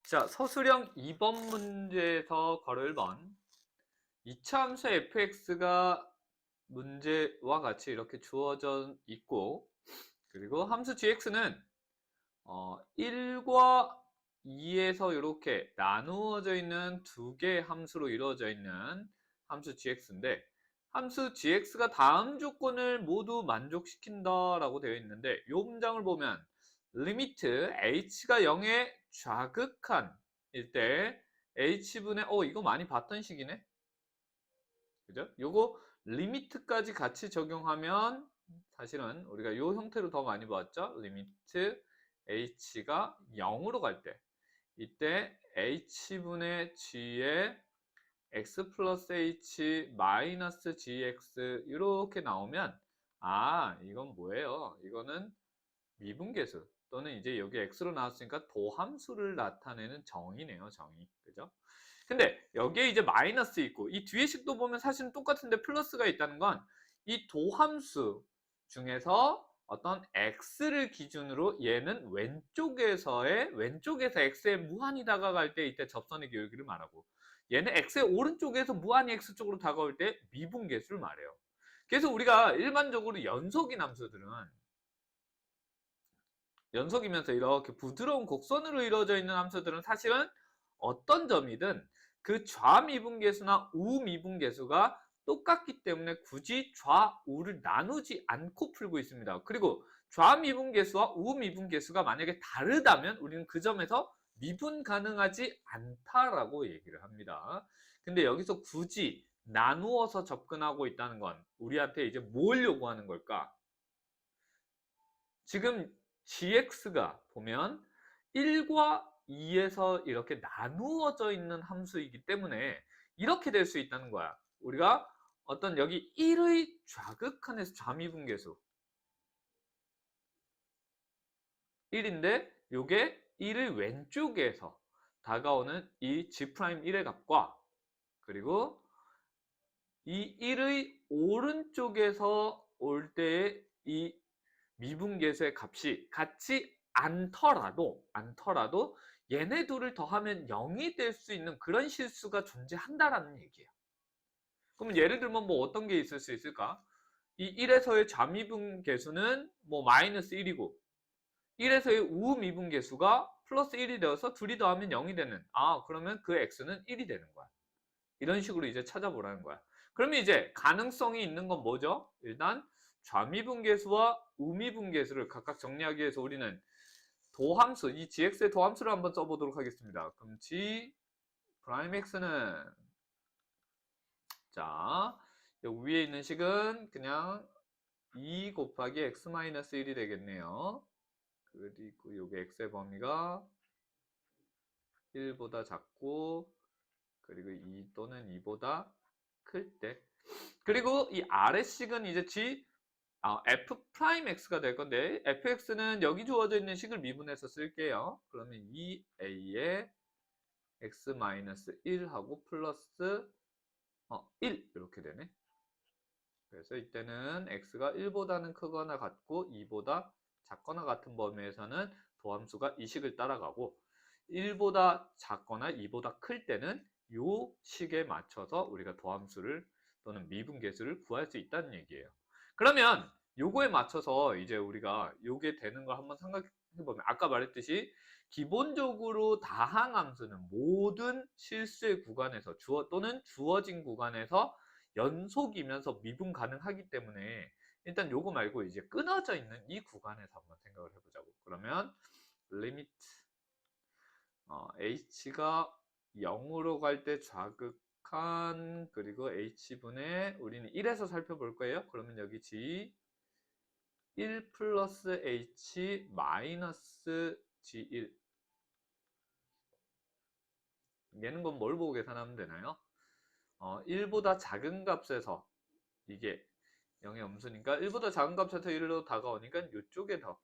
자, 서술형 2번 문제에서 괄호 1번 이차함수 fx가 문제와 같이 이렇게 주어져 있고, 그리고 함수 gx는 1과 2에서 이렇게 나누어져 있는 두 개의 함수로 이루어져 있는 함수 gx인데, 함수 gx가 다음 조건을 모두 만족시킨다라고 되어 있는데, 이 문장을 보면 리미트 h가 0에 좌극한 일 때 h분의 이거 많이 봤던 식이네. 그죠? 요거 리미트까지 같이 적용하면 사실은 우리가 요 형태로 더 많이 봤죠? 리미트 h가 0으로 갈 때, 이때 h분의 g에 x 플러스 h 마이너스 gx 이렇게 나오면, 이건 뭐예요? 이거는 미분계수 또는 이제 여기 x로 나왔으니까 도함수를 나타내는 정의네요, 정의. 그죠? 근데 여기에 이제 마이너스 있고, 이 뒤에 식도 보면 사실은 똑같은데 플러스가 있다는 건 이 도함수 중에서 어떤 x를 기준으로 얘는 왼쪽에서 x에 무한히 다가갈 때 이때 접선의 기울기를 말하고, 얘는 x의 오른쪽에서 무한히 x 쪽으로 다가올 때 미분계수를 말해요. 그래서 우리가 일반적으로 연속인 함수들은 연속이면서 이렇게 부드러운 곡선으로 이루어져 있는 함수들은 사실은 어떤 점이든 그 좌미분계수나 우미분계수가 똑같기 때문에 굳이 좌우를 나누지 않고 풀고 있습니다. 그리고 좌미분계수와 우미분계수가 만약에 다르다면 우리는 그 점에서 미분 가능하지 않다라고 얘기를 합니다. 근데 여기서 굳이 나누어서 접근하고 있다는 건 우리한테 이제 뭘 요구하는 걸까? 지금 gx가 보면 1과 2에서 이렇게 나누어져 있는 함수이기 때문에 이렇게 될 수 있다는 거야. 우리가 어떤 여기 1의 좌극한에서 좌미분계수 1인데 요게 1의 왼쪽에서 다가오는 이 g'1의 값과, 그리고 이 1의 오른쪽에서 올 때의 이 미분계수의 값이 같지 않더라도 얘네 둘을 더하면 0이 될 수 있는 그런 실수가 존재한다라는 얘기예요. 그럼 예를 들면 뭐 어떤 게 있을 수 있을까? 이 1에서의 좌미분계수는 뭐 마이너스 1이고 1에서의 우미분계수가 플러스 1이 되어서 둘이 더하면 0이 되는, 그러면 그 x는 1이 되는 거야. 이런 식으로 이제 찾아보라는 거야. 그러면 이제 가능성이 있는 건 뭐죠? 일단 좌미분계수와 우미분계수를 각각 정리하기 위해서 우리는 도함수, 이 gx의 도함수를 한번 써보도록 하겠습니다. 그럼 g 프라임 x는, 자, 여기 위에 있는 식은 그냥 2 곱하기 x-1이 되겠네요. 그리고 요게 x의 범위가 1보다 작고, 그리고 2 또는 2보다 클 때, 그리고 이 아래식은 이제 f'(x가 될 건데, fx는 여기 주어져 있는 식을 미분해서 쓸게요. 그러면 2a에 x-1하고 플러스 1 이렇게 되네. 그래서 이때는 x가 1보다는 크거나 같고 2보다 작거나 같은 범위에서는 도함수가 이 식을 따라가고, 1보다 작거나 2보다 클 때는 이 식에 맞춰서 우리가 도함수를 또는 미분계수를 구할 수 있다는 얘기예요. 그러면 요거에 맞춰서 이제 우리가 요게 되는 걸 한번 생각해보면, 아까 말했듯이 기본적으로 다항함수는 모든 실수의 구간에서 또는 주어진 구간에서 연속이면서 미분 가능하기 때문에 일단 요거 말고 이제 끊어져 있는 이 구간에서 한번 생각을 해보자고. 그러면 리미트 h가 0으로 갈 때 좌극한, 그리고 h분의 우리는 1에서 살펴볼 거예요. 그러면 여기 g 1 플러스 h 마이너스 g1, 얘는 건 뭘 보고 계산하면 되나요? 1보다 작은 값에서, 이게 0의 음수니까 1보다 작은 값에서 1로 다가오니까 이쪽에 더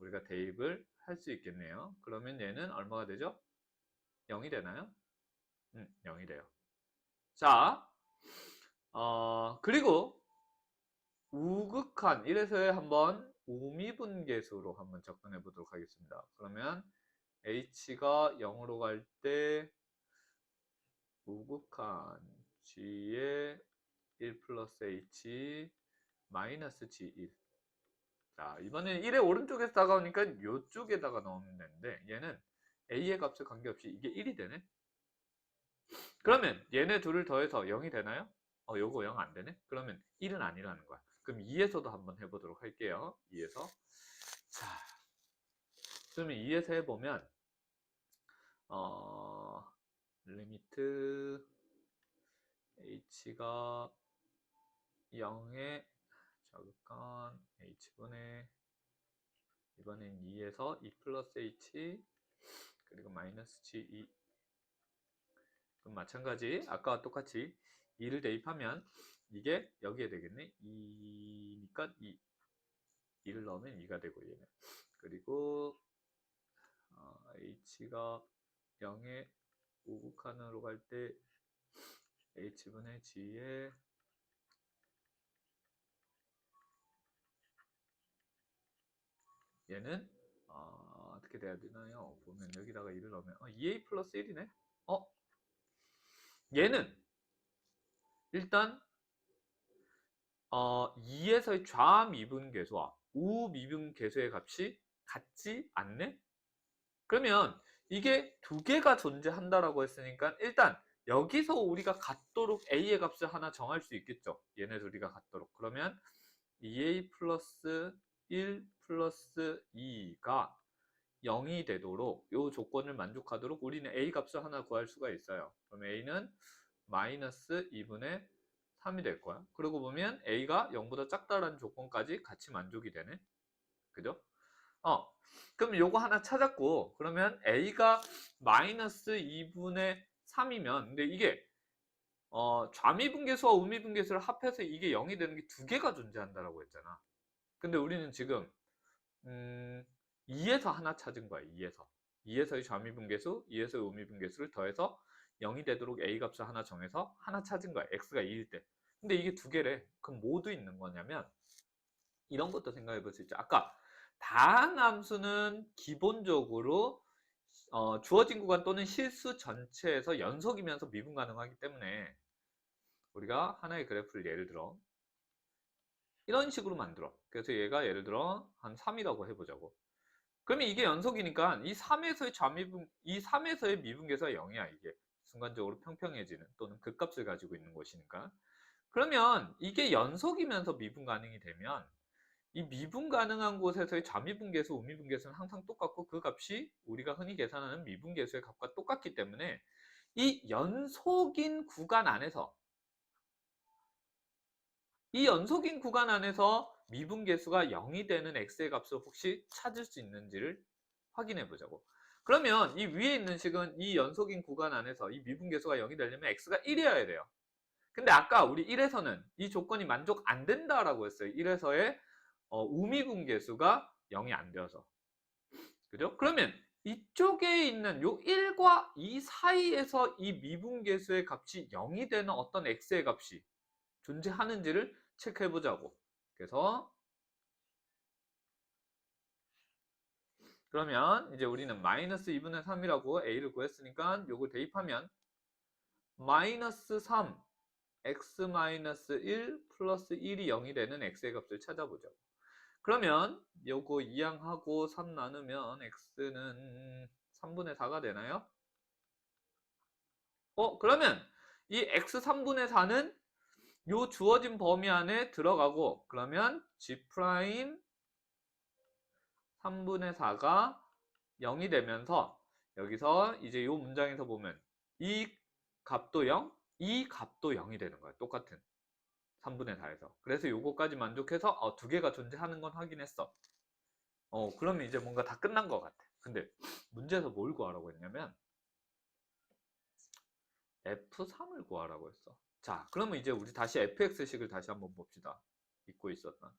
우리가 대입을 할 수 있겠네요. 그러면 얘는 얼마가 되죠? 0이 되나요? 0이 돼요. 자, 그리고 우극한 1에서의 한번 우미분계수로 한번 접근해 보도록 하겠습니다. 그러면 h가 0으로 갈 때 우극한 g에 1 플러스 h 마이너스 g1. 자, 이번엔 1의 오른쪽에서 다가오니까 이쪽에다가 넣으면 되는데 얘는 a의 값에 관계없이 이게 1이 되네. 그러면 얘네 둘을 더해서 0이 되나요? 요거 0 안 되네? 그러면 1은 아니라는 거야. 그럼 2에서도 한번 해보도록 할게요. 2에서. 자, 그러면 2에서 해보면 리미트 h가 0에 자극한 h분의 이번엔 2에서 2 플러스 h 그리고 마이너스 g2. 그럼 마찬가지 아까와 똑같이 2를 대입하면 이게 여기에 되겠네. 2니까 2를 넣으면 2가 되고 얘는. 그리고 h가 0에 우극한으로 갈 때 h분의 g에 얘는 어떻게 돼야 되나요? 보면 여기다가 2를 넣으면 2a 플러스 1이네? 얘는 일단 2에서의 좌미분계수와 우미분계수의 값이 같지 않네? 그러면 이게 두 개가 존재한다라고 했으니까 일단 여기서 우리가 같도록 a의 값을 하나 정할 수 있겠죠. 얘네 둘이가 같도록. 그러면 2a 플러스 1 플러스 2가 0이 되도록 이 조건을 만족하도록 우리는 a 값을 하나 구할 수가 있어요. 그럼 a는 마이너스 2분의 3이 될 거야. 그러고 보면 a가 0보다 작다라는 조건까지 같이 만족이 되네. 그죠? 그럼 요거 하나 찾았고, 그러면 a가 마이너스 2분의 3이면 근데 이게 좌미분계수와 우미분계수를 합해서 이게 0이 되는 게 두 개가 존재한다라고 했잖아. 근데 우리는 지금 2에서 하나 찾은 거야. 2에서의 좌미분계수, 2에서의 우미분계수를 더해서 0이 되도록 a 값을 하나 정해서 하나 찾은 거야. x가 2일 때. 근데 이게 두 개래. 그럼 뭐도 있는 거냐면 이런 것도 생각해 볼 수 있죠. 아까 다항함수는 기본적으로 주어진 구간 또는 실수 전체에서 연속이면서 미분 가능하기 때문에 우리가 하나의 그래프를 예를 들어 이런 식으로 만들어. 그래서 얘가 예를 들어 한 3이라고 해보자고. 그러면 이게 연속이니까 이 3에서의 미분계수가 0이야. 이게 순간적으로 평평해지는 또는 극값을 가지고 있는 것이니까. 그러면 이게 연속이면서 미분 가능이 되면 이 미분 가능한 곳에서의 좌미분계수, 우미분계수는 항상 똑같고 그 값이 우리가 흔히 계산하는 미분계수의 값과 똑같기 때문에 이 연속인 구간 안에서 미분계수가 0이 되는 x의 값을 혹시 찾을 수 있는지를 확인해 보자고. 그러면 이 위에 있는 식은 이 연속인 구간 안에서 이 미분계수가 0이 되려면 x가 1이어야 돼요. 근데 아까 우리 1에서는 이 조건이 만족 안 된다라고 했어요. 1에서의 우미분계수가 0이 안 되어서. 그죠? 그러면 이쪽에 있는 요 1과 2 사이에서 이 미분계수의 값이 0이 되는 어떤 x의 값이 존재하는지를 체크해 보자고. 그래서 그러면 이제 우리는 마이너스 2분의 3이라고 a를 구했으니까 요걸 대입하면 마이너스 3 x 마이너스 1 플러스 1이 0이 되는 x의 값을 찾아보자고. 그러면 요거 2항하고 3 나누면 x는 3분의 4가 되나요? 그러면 이 x 3분의 4는 요 주어진 범위 안에 들어가고 그러면 g 프라임 3분의 4가 0이 되면서 여기서 이제 요 문장에서 보면 이 값도 0, 이 값도 0이 되는 거예요. 똑같은 3분의 4에서. 그래서 요거까지 만족해서 두 개가 존재하는 건 확인했어. 그러면 이제 뭔가 다 끝난 것 같아. 근데 문제에서 뭘 구하라고 했냐면 F3을 구하라고 했어. 자, 그러면 이제 우리 다시 fx식을 다시 한번 봅시다. 잊고 있었던.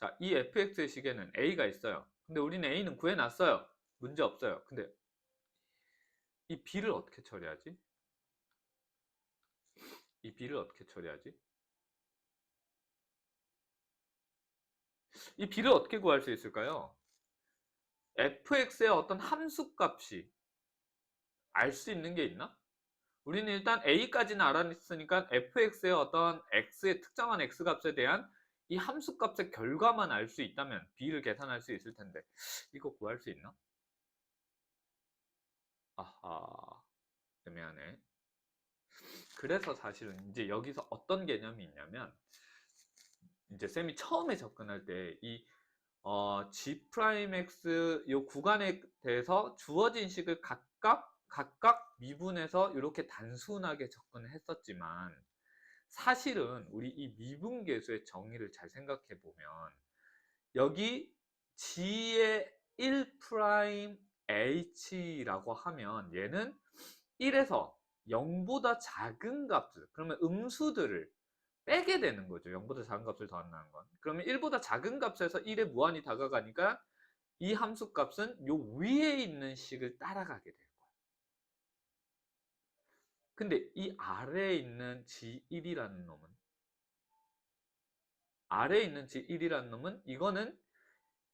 자, 이 fx식에는 a가 있어요. 근데 우리는 a는 구해놨어요. 문제 없어요. 근데 이 b를 어떻게 처리하지? 이 b를 어떻게 처리하지? 이 b를 어떻게 구할 수 있을까요? fx의 어떤 함수 값이 알 수 있는 게 있나? 우리는 일단 a까지는 알았으니까 fx의 어떤 x의 특정한 x값에 대한 이 함수값의 결과만 알 수 있다면 b를 계산할 수 있을 텐데 이거 구할 수 있나? 아하, 애매하네. 그래서 사실은 이제 여기서 어떤 개념이 있냐면 이제 쌤이 처음에 접근할 때이 G'X 요 구간에 대해서 주어진 식을 각각 미분해서 이렇게 단순하게 접근을 했었지만 사실은 우리 이 미분계수의 정의를 잘 생각해 보면 여기 G의 1'H라고 하면 얘는 1에서 0보다 작은 값을 그러면 음수들을 빼게 되는 거죠. 0보다 작은 값을 더한다는 건. 그러면 1보다 작은 값에서 1에 무한히 다가가니까 이 함수 값은 요 위에 있는 식을 따라가게 돼요. 근데 이 아래에 있는 G1이라는 놈은 아래에 있는 G1이라는 놈은 이거는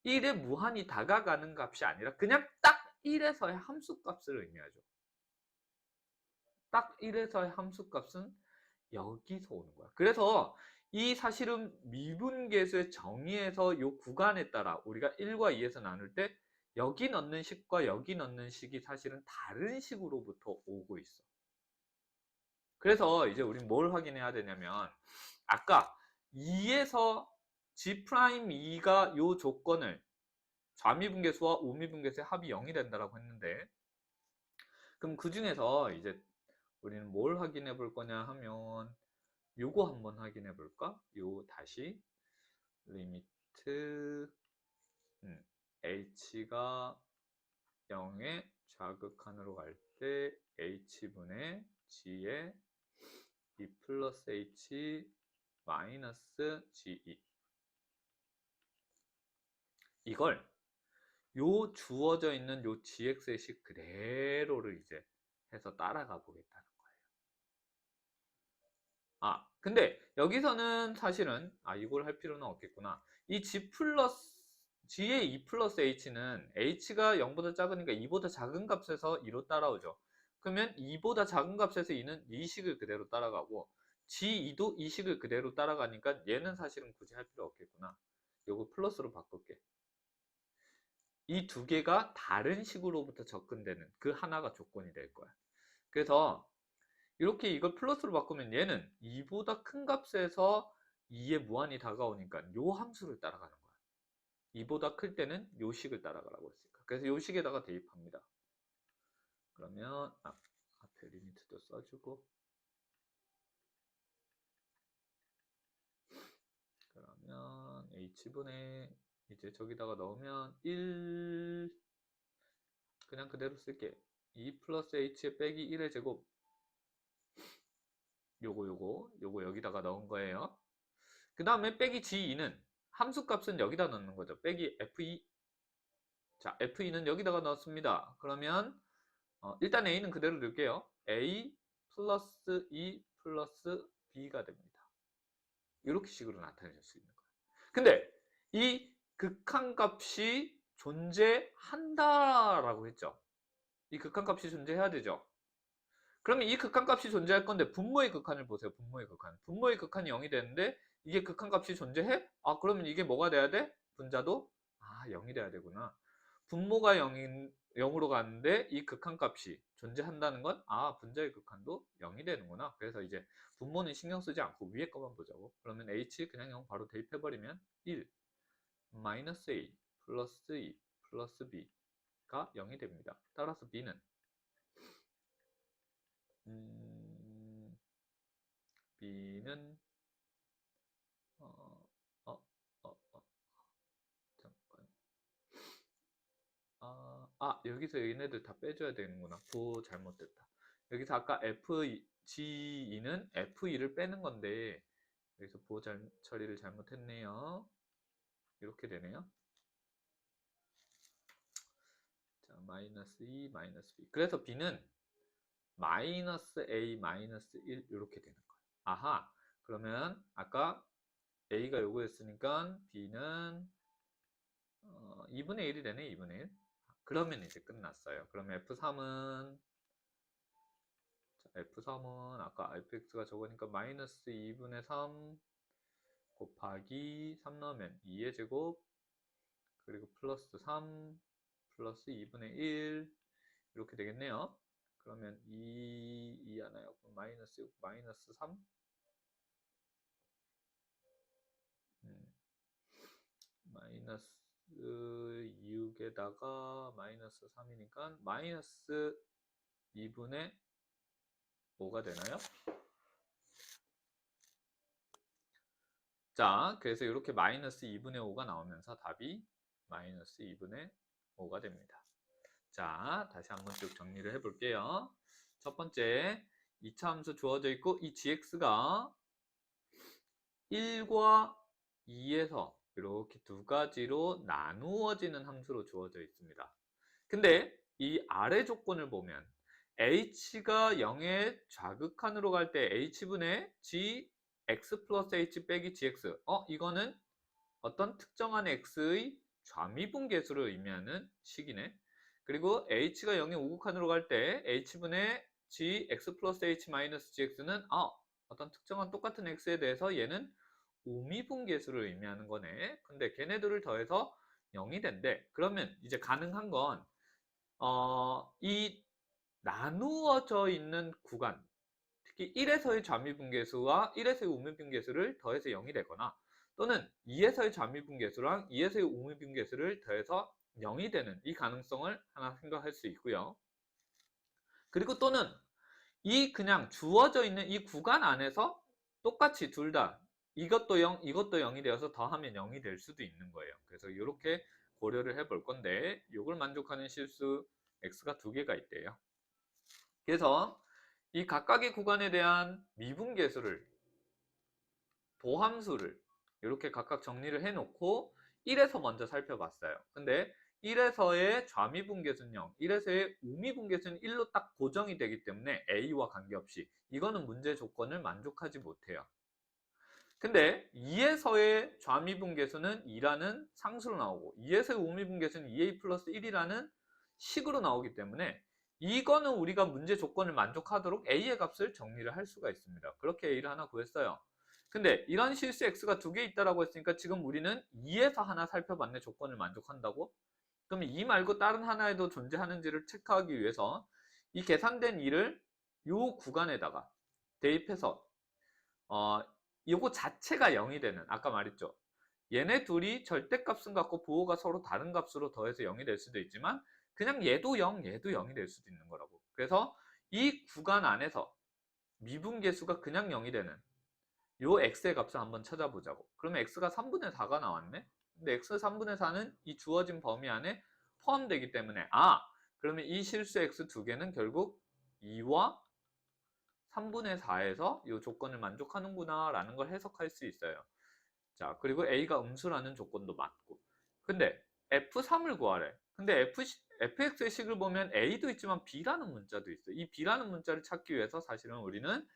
1에 무한히 다가가는 값이 아니라 그냥 딱 1에서의 함수 값을 의미하죠. 딱 1에서의 함수 값은 여기서 오는 거야. 그래서 이 사실은 미분계수의 정의에서 요 구간에 따라 우리가 1과 2에서 나눌 때 여기 넣는 식과 여기 넣는 식이 사실은 다른 식으로부터 오고 있어. 그래서 이제 우린 뭘 확인해야 되냐면 아까 2에서 G'2가 요 조건을 좌미분계수와 우미분계수의 합이 0이 된다라고 했는데 그럼 그 중에서 이제 우리는 뭘 확인해 볼 거냐 하면 요거 한번 확인해 볼까? 요 다시 리미트 h가 0의 좌극한으로 갈 때 h분의 g의 2 플러스 h 마이너스 g2 이걸 요 주어져 있는 요 gx의 식 그대로를 이제 해서 따라가 보겠다는 거예요. 근데 여기서는 사실은 이걸 할 필요는 없겠구나. 이 g의 2 플러스 h는 h가 0보다 작으니까 2보다 작은 값에서 2로 따라오죠. 그러면 2보다 작은 값에서 2는 이 식을 그대로 따라가고 g2도 이 식을 그대로 따라가니까 얘는 사실은 굳이 할 필요 없겠구나. 요거 플러스로 바꿀게. 이 두 개가 다른 식으로부터 접근되는 그 하나가 조건이 될 거야. 그래서 이렇게 이걸 플러스로 바꾸면 얘는 2보다 큰 값에서 2에 무한히 다가오니까 요 함수를 따라가는 거야. 2보다 클 때는 요 식을 따라가라고 했으니까. 그래서 요 식에다가 대입합니다. 그러면 앞에 리미트도 써주고 그러면 h분의 이제 저기다가 넣으면 1 그냥 그대로 쓸게. 2 플러스 h의 빼기 1의 제곱 요거 여기다가 넣은 거예요. 그 다음에 빼기 g2는 함수값은 여기다 넣는 거죠. 빼기 f2 자 f2는 여기다가 넣었습니다. 그러면 일단 a는 그대로 넣을게요. a 플러스 2 플러스 b가 됩니다. 이렇게 식으로 나타낼 수 있는 거예요. 근데 이 극한값이 존재한다라고 했죠. 이 극한값이 존재해야 되죠. 그러면 이 극한값이 존재할 건데 분모의 극한을 보세요. 분모의 극한. 분모의 극한이 0이 되는데 이게 극한값이 존재해? 그러면 이게 뭐가 돼야 돼? 분자도 0이 돼야 되구나. 분모가 0으로 가는데 이 극한값이 존재한다는 건 분자의 극한도 0이 되는구나. 그래서 이제 분모는 신경 쓰지 않고 위에 것만 보자고. 그러면 h 그냥 0 바로 대입해버리면 1 마이너스 a 플러스 2 플러스 b가 0이 됩니다. 따라서 b는 b는 어, 어, 잠깐. 여기서 얘네들 다 빼줘야 되는구나. 잘못됐다. 여기서 아까 G2는 F2를 빼는 건데 여기서 처리를 잘못했네요. 이렇게 되네요. 자, 마이너스 2, 마이너스 B. 그래서 B는 마이너스 A, 마이너스 1 이렇게 되는 거예요. 그러면 아까 A가 요거였으니까 B는 2분의 1이 되네. 2분의 1. 그러면 이제 끝났어요. 그럼 F3은 아까 fx가 저거니까 마이너스 2분의 3 곱하기 3 넣으면 2의 제곱 그리고 플러스 3 플러스 2분의 1 이렇게 되겠네요. 그러면 2 하나요. 마이너스 6 마이너스 3 마이너스 6에다가 마이너스 3이니까 마이너스 2분의 5가 되나요? 자, 그래서 이렇게 마이너스 2분의 5가 나오면서 답이 마이너스 2분의 5가 됩니다. 자, 다시 한번 쭉 정리를 해볼게요. 첫 번째, 2차 함수 주어져 있고 이 gx가 1과 2에서 이렇게 두 가지로 나누어지는 함수로 주어져 있습니다. 근데 이 아래 조건을 보면 h가 0의 좌극한으로 갈 때 h분의 g x 플러스 h 빼기 gx 이거는 어떤 특정한 x의 좌미분계수를 의미하는 식이네. 그리고 h가 0의 우극한으로 갈 때 h분의 g x 플러스 h 마이너스 gx는 어떤 특정한 똑같은 x에 대해서 얘는 우미분계수를 의미하는 거네. 근데 걔네들을 더해서 0이 된대. 그러면 이제 가능한 건 이 나누어져 있는 구간, 특히 1에서의 좌미분계수와 1에서의 우미분계수를 더해서 0이 되거나 또는 2에서의 좌미분계수랑 2에서의 우미분계수를 더해서 0이 되는 이 가능성을 하나 생각할 수 있고요. 그리고 또는 이 그냥 주어져 있는 이 구간 안에서 똑같이 둘 다 이것도 0, 이것도 0이 되어서 더하면 0이 될 수도 있는 거예요. 그래서 이렇게 고려를 해볼 건데 이걸 만족하는 실수 x가 두 개가 있대요. 그래서 이 각각의 구간에 대한 미분계수를 도함수를 이렇게 각각 정리를 해놓고 1에서 먼저 살펴봤어요. 근데 1에서의 좌미분계수는 0, 1에서의 우미분계수는 1로 딱 고정이 되기 때문에 A와 관계없이 이거는 문제 조건을 만족하지 못해요. 근데 2에서의 좌미분계수는 2라는 상수로 나오고 2에서의 우미분계수는 2A 플러스 1이라는 식으로 나오기 때문에 이거는 우리가 문제 조건을 만족하도록 A의 값을 정리를 할 수가 있습니다. 그렇게 A를 하나 구했어요. 근데 이런 실수 X가 두 개 있다고 했으니까 지금 우리는 2에서 하나 살펴봤네. 조건을 만족한다고? 그럼 2 말고 다른 하나에도 존재하는지를 체크하기 위해서 이 계산된 2를 이 구간에다가 대입해서 이거 자체가 0이 되는, 아까 말했죠. 얘네 둘이 절대값은 같고 부호가 서로 다른 값으로 더해서 0이 될 수도 있지만 그냥 얘도 0, 얘도 0이 될 수도 있는 거라고. 그래서 이 구간 안에서 미분계수가 그냥 0이 되는 요 x의 값을 한번 찾아보자고. 그러면 x가 3분의 4가 나왔네? 근데 x 3분의 4는 이 주어진 범위 안에 포함되기 때문에 그러면 이 실수 x 두 개는 결국 2와 3분의 4에서 이 조건을 만족하는구나 라는 걸 해석할 수 있어요. 자, 그리고 a가 음수라는 조건도 맞고. 근데 f3을 구하래. 근데 fx의 식을 보면 a도 있지만 b라는 문자도 있어요. 이 b라는 문자를 찾기 위해서 사실은 우리는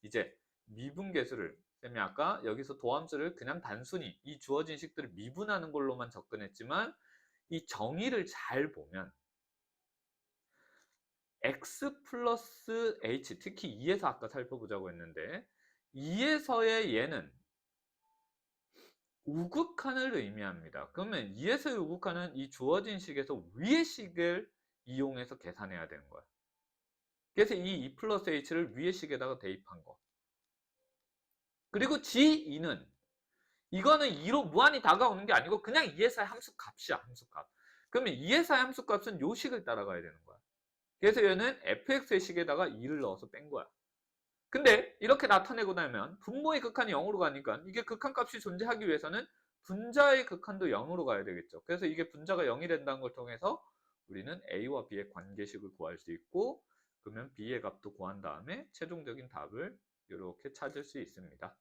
이제 미분계수를, 쌤이 아까 여기서 도함수를 그냥 단순히 이 주어진 식들을 미분하는 걸로만 접근했지만 이 정의를 잘 보면 x 플러스 h, 특히 2에서 아까 살펴보자고 했는데 2에서의 얘는 우극한을 의미합니다. 그러면 2에서의 우극한은 이 주어진 식에서 위의 식을 이용해서 계산해야 되는 거야. 그래서 이 2 플러스 h를 위의 식에다가 대입한 거. 그리고 g2는 이거는 2로 무한히 다가오는 게 아니고 그냥 2에서의 함수 값이야, 함수 값. 그러면 2에서의 함수 값은 요 식을 따라가야 되는 거야. 그래서 얘는 fx의 식에다가 2를 넣어서 뺀 거야. 근데 이렇게 나타내고 나면 분모의 극한이 0으로 가니까 이게 극한값이 존재하기 위해서는 분자의 극한도 0으로 가야 되겠죠. 그래서 이게 분자가 0이 된다는 걸 통해서 우리는 a와 b의 관계식을 구할 수 있고 그러면 b의 값도 구한 다음에 최종적인 답을 이렇게 찾을 수 있습니다.